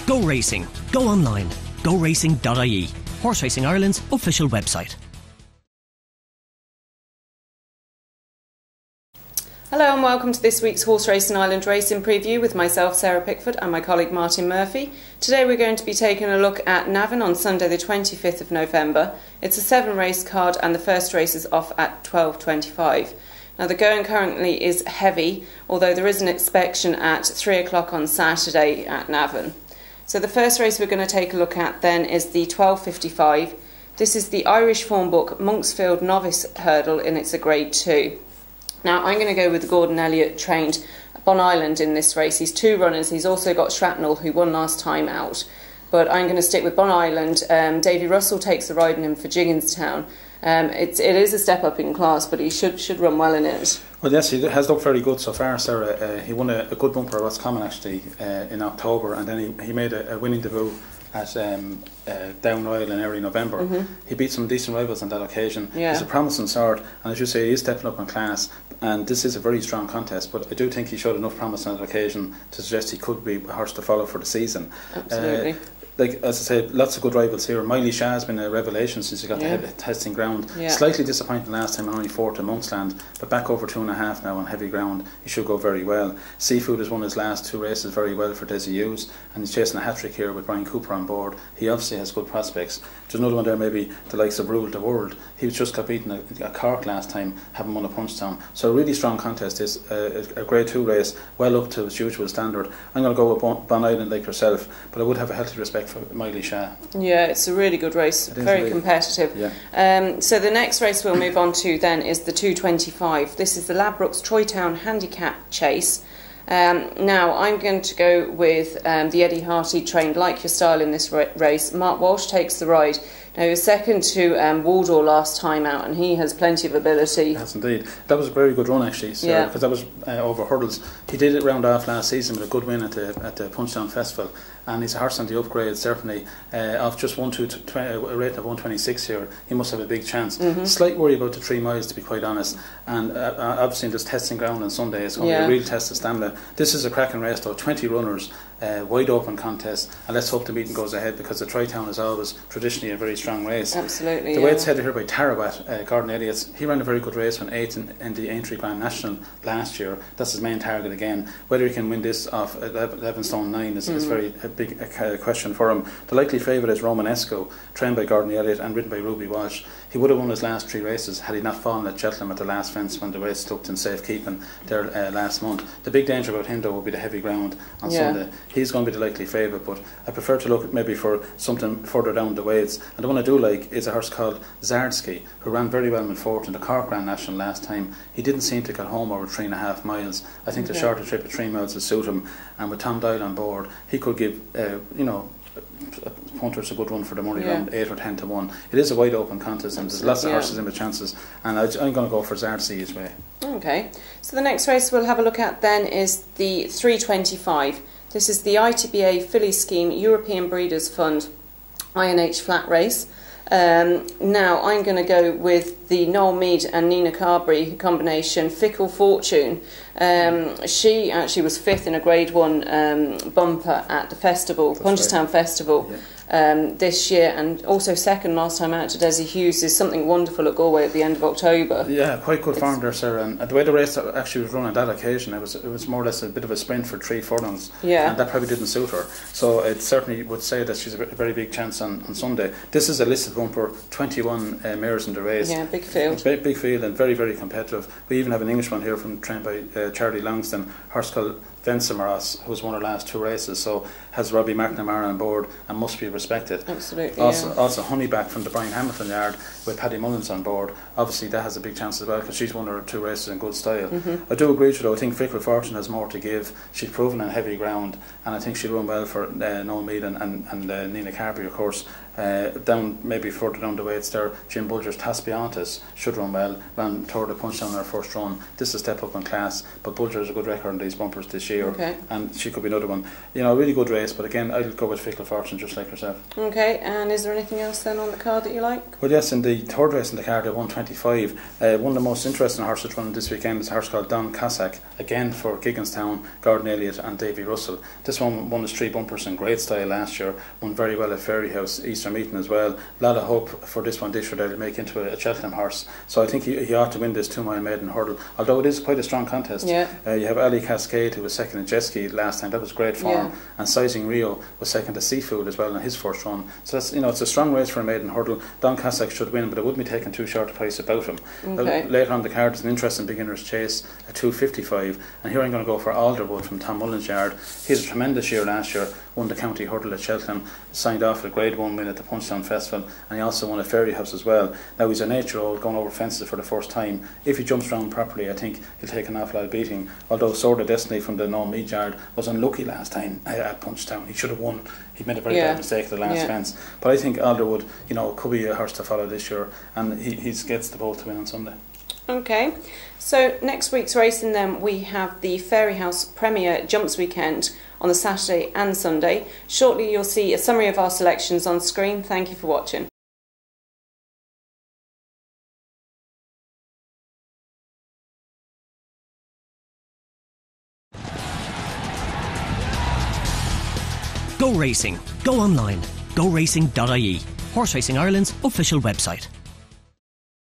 Go racing. Go online. GoRacing.ie. Horse Racing Ireland's official website. Hello and welcome to this week's Horse Racing Ireland Racing Preview with myself, Sarah Pickford, and my colleague Martin Murphy. Today we're going to be taking a look at Navan on Sunday the 25th of November. It's a 7-race card and the first race is off at 12:25. Now the going currently is heavy, although there is an inspection at 3 o'clock on Saturday at Navan. So the first race we're going to take a look at then is the 12:55. This is the Irish Form Book Monksfield Novice Hurdle and it's a Grade 2. Now I'm going to go with Gordon Elliott trained Bon Island in this race. He's 2 runners. He's also got Shrapnel who won last time out. But I'm going to stick with Bon Island. Davy Russell takes the ride in him for Jigginstown. It is a step up in class, but he should run well in it. Well, yes, he has looked very good so far, Sarah. He won a good bumper at Roscommon actually in October, and then he made a winning debut at Down Royal in early November. He beat some decent rivals on that occasion. Yeah. He's a promising sort, and as you say, he is stepping up in class, and this is a very strong contest, but I do think he showed enough promise on that occasion to suggest he could be a horse to follow for the season. Absolutely. Like as I say, lots of good rivals here. Miley Shah has been a revelation since he got the testing ground. Yeah. Slightly disappointing last time, only 4th in Monksland, but back over 2.5 now on heavy ground. He should go very well. Seafood has won his last 2 races very well for Desi Hughes, and he's chasing a hat-trick here with Brian Cooper on board. He obviously has good prospects. There's another one there, maybe the likes of Rule the World. He was just got beaten at Cork last time, having won a Punchestown. So a really strong contest. Is a Grade 2 race, well up to its usual standard. I'm going to go with Bon Island like yourself, but I would have a healthy respect for Miley Shah. Yeah, it's a really good race, very competitive. Yeah. So the next race we'll move on to then is the 2:25. This is the Ladbrokes Troytown Handicap Chase. Now I'm going to go with the Eddie Harty trained Like Your Style in this race. Mark Walsh takes the ride. Now he was second to Waldor last time out, and he has plenty of ability. Yes, indeed. That was a very good run actually, Sarah, because that was over hurdles. He did it round off last season with a good win at the Punchestown Festival, and he's a horse on the upgrade certainly. Off just a rate of 126 here, he must have a big chance. Slight worry about the 3 miles, to be quite honest, and obviously in this testing ground on Sunday it's going to be a real test of stamina. This is a cracking race though, 20 runners, wide open contest, and let's hope the meeting goes ahead, because the Troytown is always traditionally a very strong race. Absolutely. The way it's headed here by Tarawat, Gordon Elliott, he ran a very good race, when 8th in the Aintree Grand National last year. That's his main target again. Whether he can win this off 11 stone 9 is very a big question for him. The likely favourite is Romanesco, trained by Gordon Elliott and ridden by Ruby Walsh. He would have won his last 3 races had he not fallen at Cheltenham at the last fence when the race looked in safekeeping there last month. The big danger about him though will be the heavy ground on Sunday. He's going to be the likely favourite, but I prefer to look at maybe for something further down the weights. And the one I do like is a horse called Zardsky, who ran very well in 4th in the Cork Grand National last time. He didn't seem to get home over 3.5 miles. I think the shorter trip of 3 miles will suit him, and with Tom Doyle on board, he could give punters a good run for the money, around 8 or 10 to 1. It is a wide open contest, and there's lots of horses in with chances, and I'm going to go for Zardsky his way. Okay, so the next race we'll have a look at then is the 3:25. This is the ITBA Filly Scheme European Breeders' Fund INH flat race. Now I'm going to go with the Noel Mead and Nina Carberry combination, Fickle Fortune. She actually was 5th in a Grade 1 bumper at the festival, Punchestown Festival, this year, and also 2nd last time out to Desi Hughes. Is something wonderful at Galway at the end of October. Yeah, quite good form there, Sarah. And the way the race actually was run on that occasion, it was more or less a bit of a sprint for 3 furlongs. Yeah. And that probably didn't suit her. So it certainly would say that she's a very big chance on Sunday. This is a listed bumper, 21 mares in the race. Yeah, big field. Big field and very, very competitive. We even have an English one here trained by Charlie Longston, horse called Vencemeros, who's won her last 2 races, so has Robbie McNamara on board and must be respected. Absolutely. Also Honeyback from the Brian Hamilton yard with Paddy Mullins on board. Obviously that has a big chance as well, because she's won her 2 races in good style. I do agree with you though. I think Fickle Fortune has more to give. She's proven on heavy ground, and I think she'll run well for Noel Mead and Nina Carberry, of course. Maybe further down the way, it's there. Jim Bulger's Taspiantis should run well. Ran 3rd at Punchestown on her first run. This is a step up in class, but Bulger has a good record in these bumpers this year. year, and she could be another one. You know, a really good race, but again, I'd go with Fickle Fortune, just like herself. Okay, and is there anything else then on the card that you like? Well, yes, in the third race in the card, at 125, one of the most interesting horses running this weekend is a horse called Don Cossack, again for Gigginstown, Gordon Elliott and Davy Russell. This one won his 3 bumpers in great style last year, won very well at Fairyhouse Easter Meeting as well. A lot of hope for this one this year, they'll make into a Cheltenham horse. So I think he ought to win this 2 mile maiden hurdle, although it is quite a strong contest. You have Ali Cascade, who was second in Jetski last time, that was great form, and Sizing Rio was second to Seafood as well in his first run. So that's, it's a strong race for a maiden hurdle. Don Cossack should win, but it wouldn't be taking too short a price about him. Later on the card is an interesting beginner's chase at 255, and here I'm going to go for Alderwood from Tom Mullen's yard. He had a tremendous year last year, won the county hurdle at Cheltenham, signed off with a Grade 1 win at the Punchestown Festival, and he also won a Fairyhouse as well. Now he's an 8-year-old going over fences for the first time. If he jumps around properly, I think he'll take an awful lot of beating, although Sword of Destiny from the No Mead yard was unlucky last time at Punchestown. He should have won. He made a very bad mistake at the last fence, but I think Alderwood, could be a horse to follow this year, and he gets the both to win on Sunday. Okay, so next week's racing then, we have the Fairyhouse Premier Jumps Weekend on the Saturday and Sunday. Shortly you'll see a summary of our selections on screen. Thank you for watching. Go racing. Go online. GoRacing.ie. Horse Racing Ireland's official website.